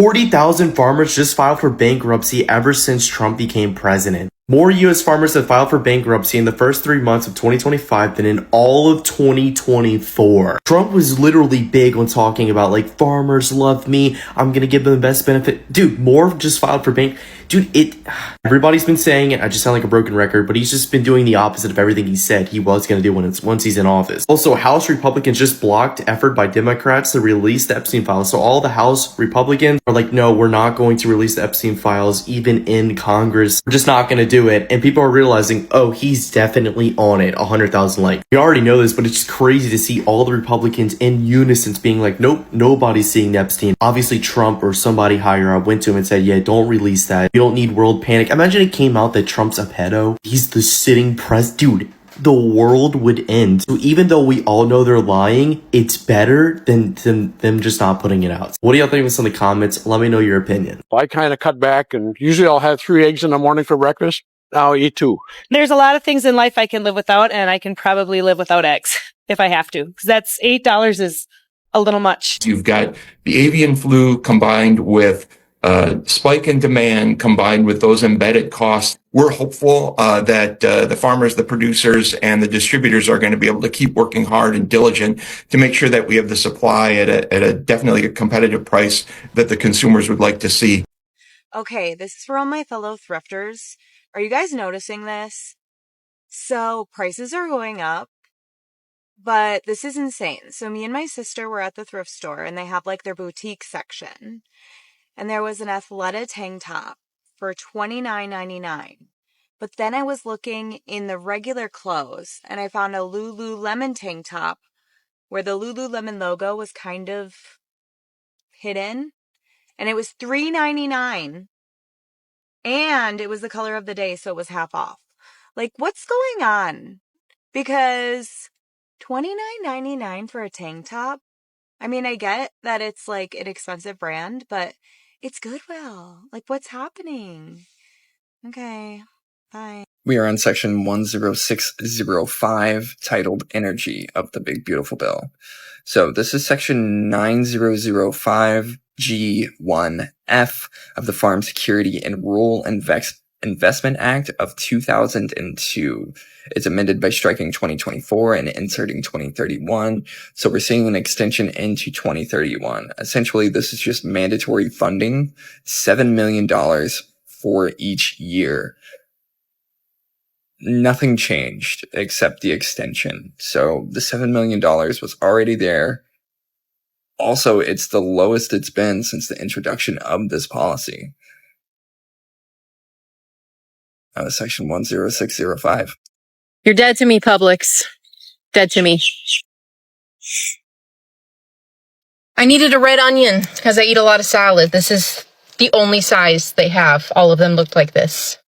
40,000 farmers just filed for bankruptcy ever since Trump became president. More U.S. farmers have filed for bankruptcy in the first 3 months of 2025 than in all of 2024. Trump was literally big on talking about, like, farmers love me, I'm gonna give them the best benefit. Dude, more just filed for everybody's been saying it, I just sound like a broken record, but he's just been doing the opposite of everything he said he was gonna do once he's in office. Also, House Republicans just blocked effort by Democrats to release the Epstein files. So all the House Republicans are like, no, we're not going to release the Epstein files, even in Congress. We're just not gonna do it. And people are realizing, oh, he's definitely on it. 100,000 likes. We already know this, but it's just crazy to see all the Republicans in unison being like, nope, nobody's seeing Epstein. Obviously, Trump or somebody higher up went to him and said, yeah, don't release that. You don't need world panic. Imagine it came out that Trump's a pedo. He's the sitting dude. The world would end. So even though we all know they're lying, it's better than them just not putting it out. What do y'all think of this in the comments? Let me know your opinion. I kind of cut back, and usually I'll have 3 eggs in the morning for breakfast. Now I'll eat 2. There's a lot of things in life I can live without, and I can probably live without eggs if I have to. Because that's $8 is a little much. You've got the avian flu combined with spike in demand combined with those embedded costs. We're hopeful that the farmers, the producers, and the distributors are going to be able to keep working hard and diligent to make sure that we have the supply at a definitely a competitive price that the consumers would like to see. Okay, this is for all my fellow thrifters. Are you guys noticing this? So prices are going up, but this is insane. So me and my sister were at the thrift store, and they have like their boutique section. And there was an Athleta tank top for $29.99. But then I was looking in the regular clothes, and I found a Lululemon tank top where the Lululemon logo was kind of hidden. And it was $3.99. And it was the color of the day, so it was half off. Like, what's going on? Because $29.99 for a tank top? I mean, I get that it's like an expensive brand, but it's Goodwill. Like, what's happening? Okay, bye. We are on section 10605, titled Energy of the Big Beautiful Bill. So this is section 9005 G1F of the Farm Security and Rural Investment Act of 2002. It's amended by striking 2024 and inserting 2031. So we're seeing an extension into 2031. Essentially, this is just mandatory funding, $7 million for each year. Nothing changed except the extension. So the $7 million was already there. Also, it's the lowest it's been since the introduction of this policy. Section 10605. You're dead to me, Publix. Dead to me. I needed a red onion because I eat a lot of salad. This is the only size they have. All of them looked like this.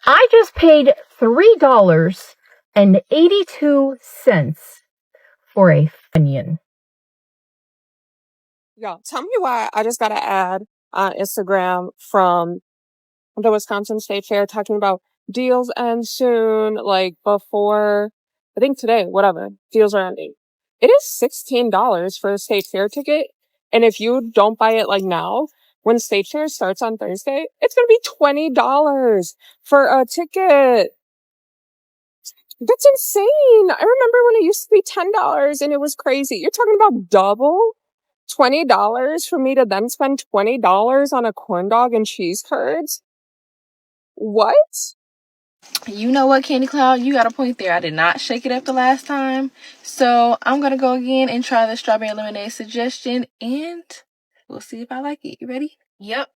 I just paid $3.82 for a onion. Yo, tell me why I just got an ad on Instagram from the Wisconsin State Fair talking about deals end soon, like before, I think today, whatever, deals are ending. It is $16 for a State Fair ticket. And if you don't buy it like now, when State Fair starts on Thursday, it's going to be $20 for a ticket. That's insane. I remember when it used to be $10 and it was crazy. You're talking about double? $20 for me to then spend $20 on a corn dog and cheese curds? What? You know what, Candy Cloud? You got a point there. I did not shake it up the last time. So I'm going to go again and try the strawberry lemonade suggestion, and we'll see if I like it. You ready? Yep.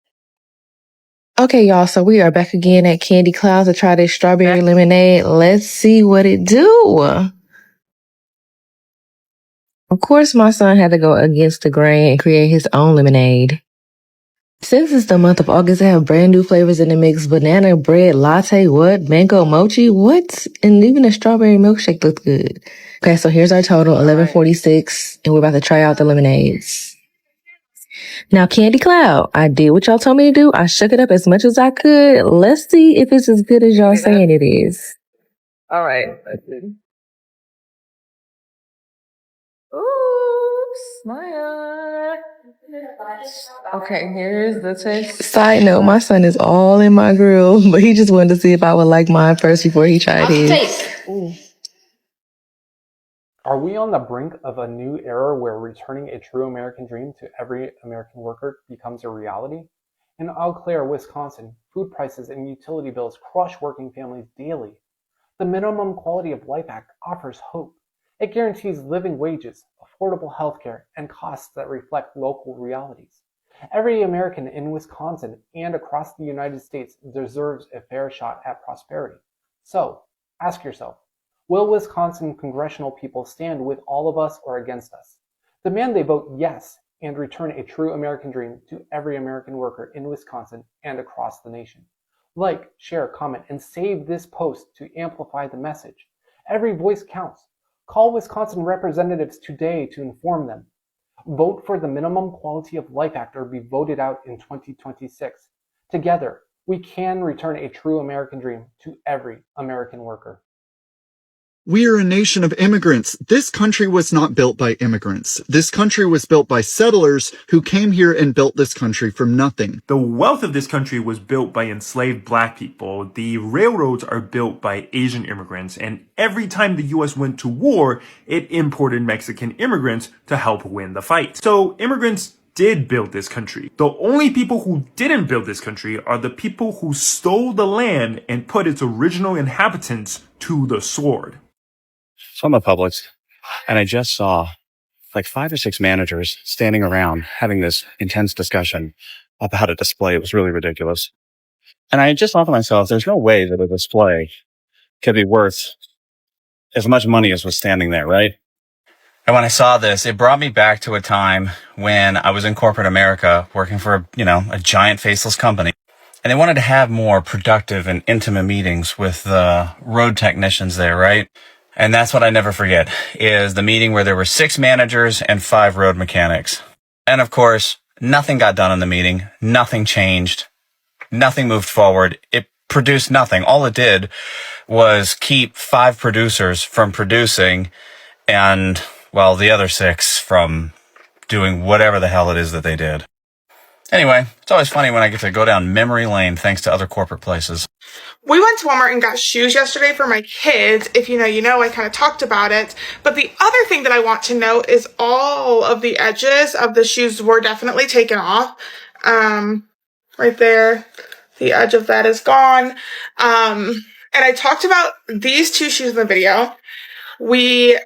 Okay, y'all. So we are back again at Candy Cloud to try this strawberry lemonade. Let's see what it do. Of course, my son had to go against the grain and create his own lemonade. Since it's the month of August, I have brand new flavors in the mix. Banana bread latte, what? Mango mochi, what? And even a strawberry milkshake looks good. Okay, so here's our total, $11.46, and we're about to try out the lemonades. Now, Candy Cloud, I did what y'all told me to do. I shook it up as much as I could. Let's see if it's as good as y'all saying it is. All right. Ooh, smile. Okay, here's the test. Side note, my son is all in my grill, but he just wanted to see if I would like mine first before he tried his. Are we on the brink of a new era where returning a true American dream to every American worker becomes a reality? In Eau Claire, Wisconsin, food prices and utility bills crush working families daily. The Minimum Quality of Life Act offers hope. It guarantees living wages, affordable health care, and costs that reflect local realities. Every American in Wisconsin and across the United States deserves a fair shot at prosperity. So, ask yourself, will Wisconsin congressional people stand with all of us or against us? Demand they vote yes and return a true American dream to every American worker in Wisconsin and across the nation. Like, share, comment, and save this post to amplify the message. Every voice counts. Call Wisconsin representatives today to inform them. Vote for the Minimum Quality of Life Act or be voted out in 2026. Together, we can return a true American dream to every American worker. We are a nation of immigrants. This country was not built by immigrants. This country was built by settlers who came here and built this country from nothing. The wealth of this country was built by enslaved black people. The railroads are built by Asian immigrants. And every time the U.S. went to war, it imported Mexican immigrants to help win the fight. So immigrants did build this country. The only people who didn't build this country are the people who stole the land and put its original inhabitants to the sword. So I'm at Publix, and I just saw like 5 or 6 managers standing around having this intense discussion about a display. It was really ridiculous. And I just thought to myself, there's no way that a display could be worth as much money as was standing there, right? And when I saw this, it brought me back to a time when I was in corporate America working for, a giant faceless company. And they wanted to have more productive and intimate meetings with the road technicians there, right? And that's what I never forget, is the meeting where there were 6 managers and 5 road mechanics. And of course, nothing got done in the meeting. Nothing changed. Nothing moved forward. It produced nothing. All it did was keep 5 producers from producing and, well, the other 6 from doing whatever the hell it is that they did. Anyway, it's always funny when I get to go down memory lane thanks to other corporate places. We went to Walmart and got shoes yesterday for my kids. If you know, I kind of talked about it. But the other thing that I want to note is all of the edges of the shoes were definitely taken off. Right there, the edge of that is gone. And I talked about these 2 shoes in the video. We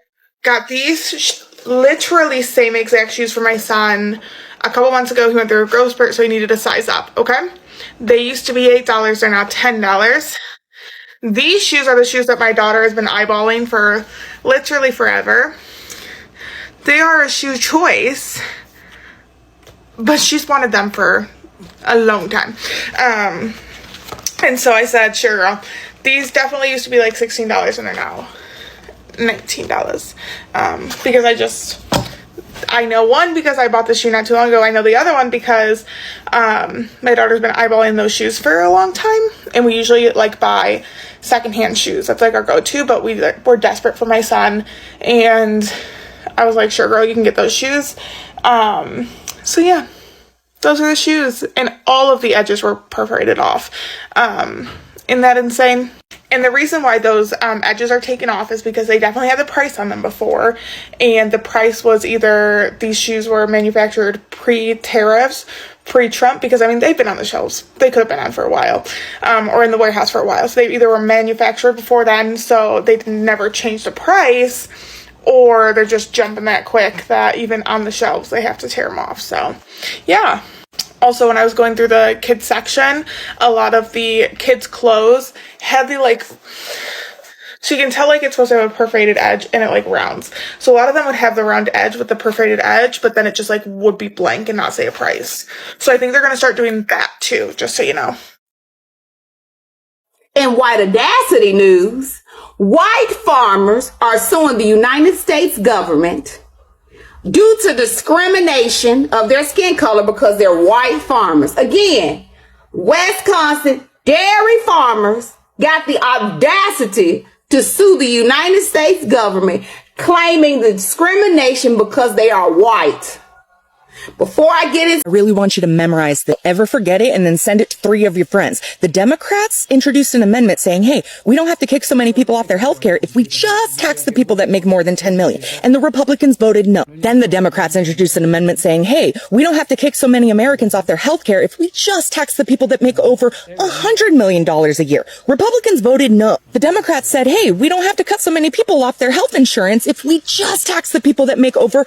got these literally same exact shoes for my son a couple months ago. He went through a growth spurt, so he needed a size up, okay? They used to be $8. They're now $10. These shoes are the shoes that my daughter has been eyeballing for literally forever. They are a shoe choice, but she's wanted them for a long time. And so I said, sure, girl. These definitely used to be like $16 and they're now $19. Because I know one because I bought the shoe not too long ago. I know the other one because my daughter's been eyeballing those shoes for a long time. And we usually buy secondhand shoes. That's our go-to. But we're desperate for my son. And I was like, sure, girl, you can get those shoes. So yeah, those are the shoes. And all of the edges were perforated off. Isn't that insane? And the reason why those edges are taken off is because they definitely had the price on them before. And the price was either these shoes were manufactured pre-tariffs, pre-Trump, because they've been on the shelves. They could have been on for a while, or in the warehouse for a while. So they either were manufactured before then, so they never changed the price, or they're just jumping that quick that even on the shelves they have to tear them off. So yeah. Also, when I was going through the kids section, a lot of the kids' clothes had so you can tell it's supposed to have a perforated edge and it rounds. So a lot of them would have the round edge with the perforated edge, but then it just would be blank and not say a price. So I think they're going to start doing that too, just so you know. In white audacity news, white farmers are suing the United States government due to discrimination of their skin color because they're white farmers. Again, Wisconsin dairy farmers got the audacity to sue the United States government, claiming the discrimination because they are white. Before I get it, I really want you to memorize that. Ever forget it and then send it to 3 of your friends. The Democrats introduced an amendment saying, hey, we don't have to kick so many people off their health care if we just tax the people that make more than 10 million. And the Republicans voted no. Then the Democrats introduced an amendment saying, hey, we don't have to kick so many Americans off their health care if we just tax the people that make over $100 million a year. Republicans voted no. The Democrats said, hey, we don't have to cut so many people off their health insurance if we just tax the people that make over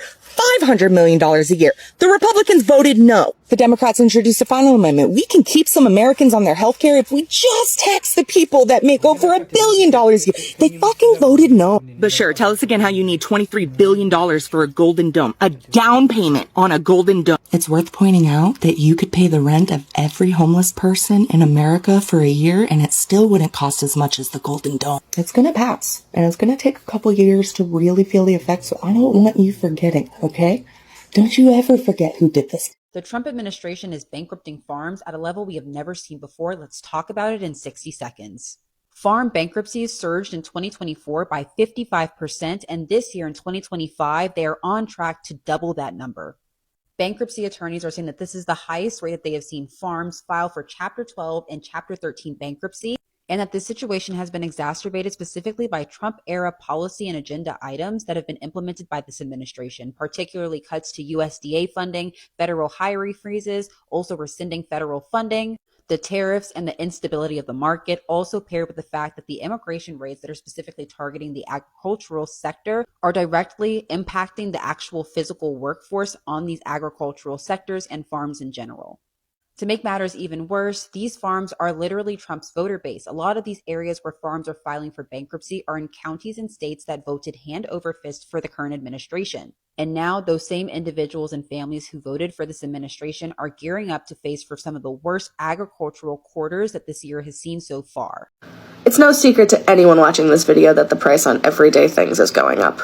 $500 million a year. The Republicans voted no. The Democrats introduced a final amendment. We can keep some Americans on their health care if we just tax the people that make over $1 billion a year. They fucking voted no. But sure, tell us again how you need $23 billion for a golden dome. A down payment on a golden dome. It's worth pointing out that you could pay the rent of every homeless person in America for a year and it still wouldn't cost as much as the golden dome. It's gonna pass. And it's gonna take a couple years to really feel the effects, so I don't want you forgetting, okay? Don't you ever forget who did this. The Trump administration is bankrupting farms at a level we have never seen before. Let's talk about it in 60 seconds. Farm bankruptcies surged in 2024 by 55%, and this year in 2025, they are on track to double that number. Bankruptcy attorneys are saying that this is the highest rate that they have seen farms file for Chapter 12 and Chapter 13 bankruptcy, and that this situation has been exacerbated specifically by Trump-era policy and agenda items that have been implemented by this administration, particularly cuts to USDA funding, federal hiring freezes, also rescinding federal funding, the tariffs, and the instability of the market, also paired with the fact that the immigration raids that are specifically targeting the agricultural sector are directly impacting the actual physical workforce on these agricultural sectors and farms in general. To make matters even worse, these farms are literally Trump's voter base. A lot of these areas where farms are filing for bankruptcy are in counties and states that voted hand over fist for the current administration. And now those same individuals and families who voted for this administration are gearing up to face for some of the worst agricultural quarters that this year has seen so far. It's no secret to anyone watching this video that the price on everyday things is going up.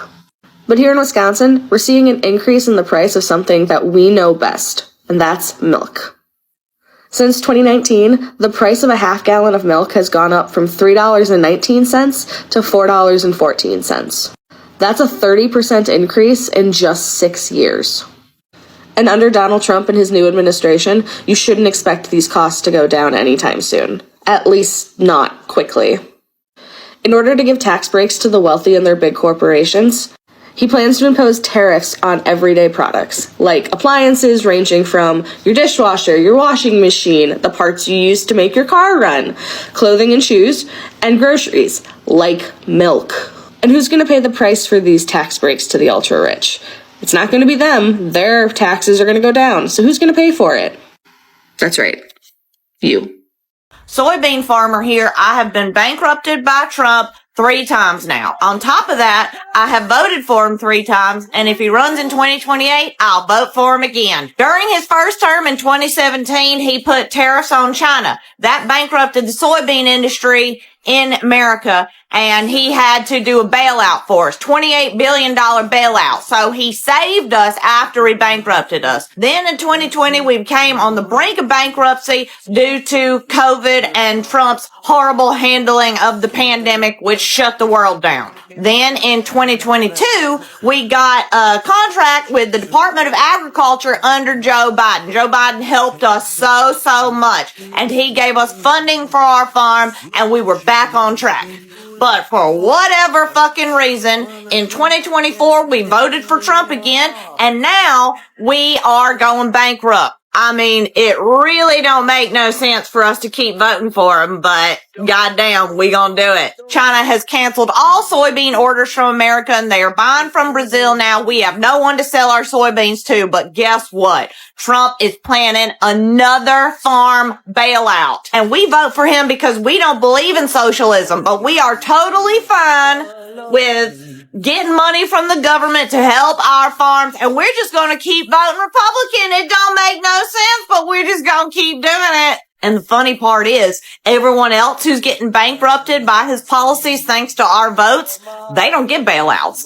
But here in Wisconsin, we're seeing an increase in the price of something that we know best, and that's milk. Since 2019, the price of a half gallon of milk has gone up from $3.19 to $4.14. That's a 30% increase in just 6 years. And under Donald Trump and his new administration, you shouldn't expect these costs to go down anytime soon. At least not quickly. In order to give tax breaks to the wealthy and their big corporations, he plans to impose tariffs on everyday products, like appliances ranging from your dishwasher, your washing machine, the parts you use to make your car run, clothing and shoes, and groceries, like milk. And who's going to pay the price for these tax breaks to the ultra-rich? It's not going to be them. Their taxes are going to go down. So who's going to pay for it? That's right. You. Soybean farmer here. I have been bankrupted by Trump 3 times now. On top of that, I have voted for him 3 times, and if he runs in 2028, I'll vote for him again. During his first term in 2017, he put tariffs on China. That bankrupted the soybean industry in America, and he had to do a bailout for us, $28 billion bailout. So he saved us after he bankrupted us. Then in 2020, we came on the brink of bankruptcy due to COVID and Trump's horrible handling of the pandemic, which shut the world down. Then in 2022, we got a contract with the Department of Agriculture under Joe Biden. Joe Biden helped us so much, and he gave us funding for our farm, and we were back on track. But for whatever fucking reason, in 2024, we voted for Trump again, and now we are going bankrupt. I mean, it really don't make no sense for us to keep voting for him, but goddamn, we gonna do it. China has canceled all soybean orders from America, and they are buying from Brazil now. We have no one to sell our soybeans to, but guess what? Trump is planning another farm bailout. And we vote for him because we don't believe in socialism, but we are totally fine with getting money from the government to help our farms, and we're just going to keep voting Republican. It don't make no sense, but we're just going to keep doing it. And the funny part is, everyone else who's getting bankrupted by his policies thanks to our votes, they don't get bailouts.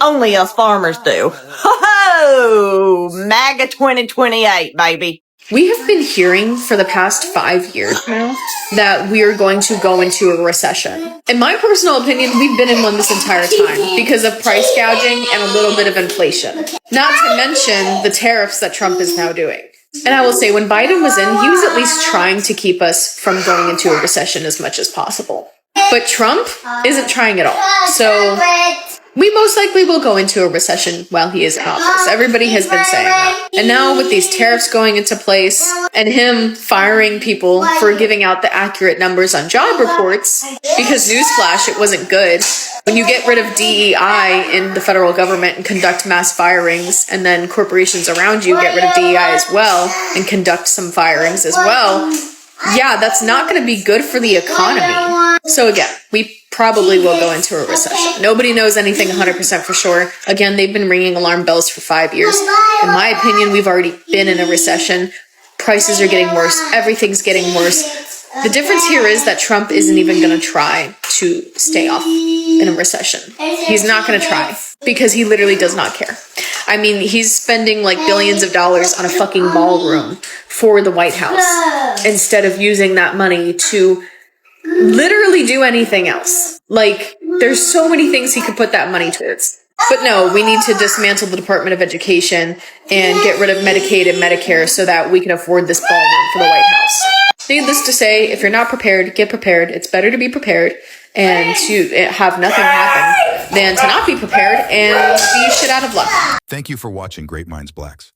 Only us farmers do. Ho ho! MAGA 2028, baby. We have been hearing for the past 5 years now that we are going to go into a recession. In my personal opinion, we've been in one this entire time because of price gouging and a little bit of inflation. Not to mention the tariffs that Trump is now doing. And I will say, when Biden was in, he was at least trying to keep us from going into a recession as much as possible. But Trump isn't trying at all. So we most likely will go into a recession while he is in office. Everybody has been saying that. And now with these tariffs going into place and him firing people for giving out the accurate numbers on job reports, because newsflash, it wasn't good. When you get rid of DEI in the federal government and conduct mass firings, and then corporations around you get rid of DEI as well and conduct some firings as well, yeah, that's not going to be good for the economy. So again, we probably will go into a recession. Nobody knows anything 100% for sure. Again, they've been ringing alarm bells for 5 years. In my opinion, we've already been in a recession. Prices are getting worse. Everything's getting worse. The difference here is that Trump isn't even going to try to stay off in a recession. He's not going to try because he literally does not care. I mean, he's spending like billions of dollars on a fucking ballroom for the White House instead of using that money to literally do anything else. Like, there's so many things he could put that money towards. But no, we need to dismantle the Department of Education and get rid of Medicaid and Medicare so that we can afford this ballroom for the White House. Needless to say, if you're not prepared, get prepared. It's better to be prepared and to have nothing happen than to not be prepared and be shit out of luck. Thank you for watching Great Minds Blacks.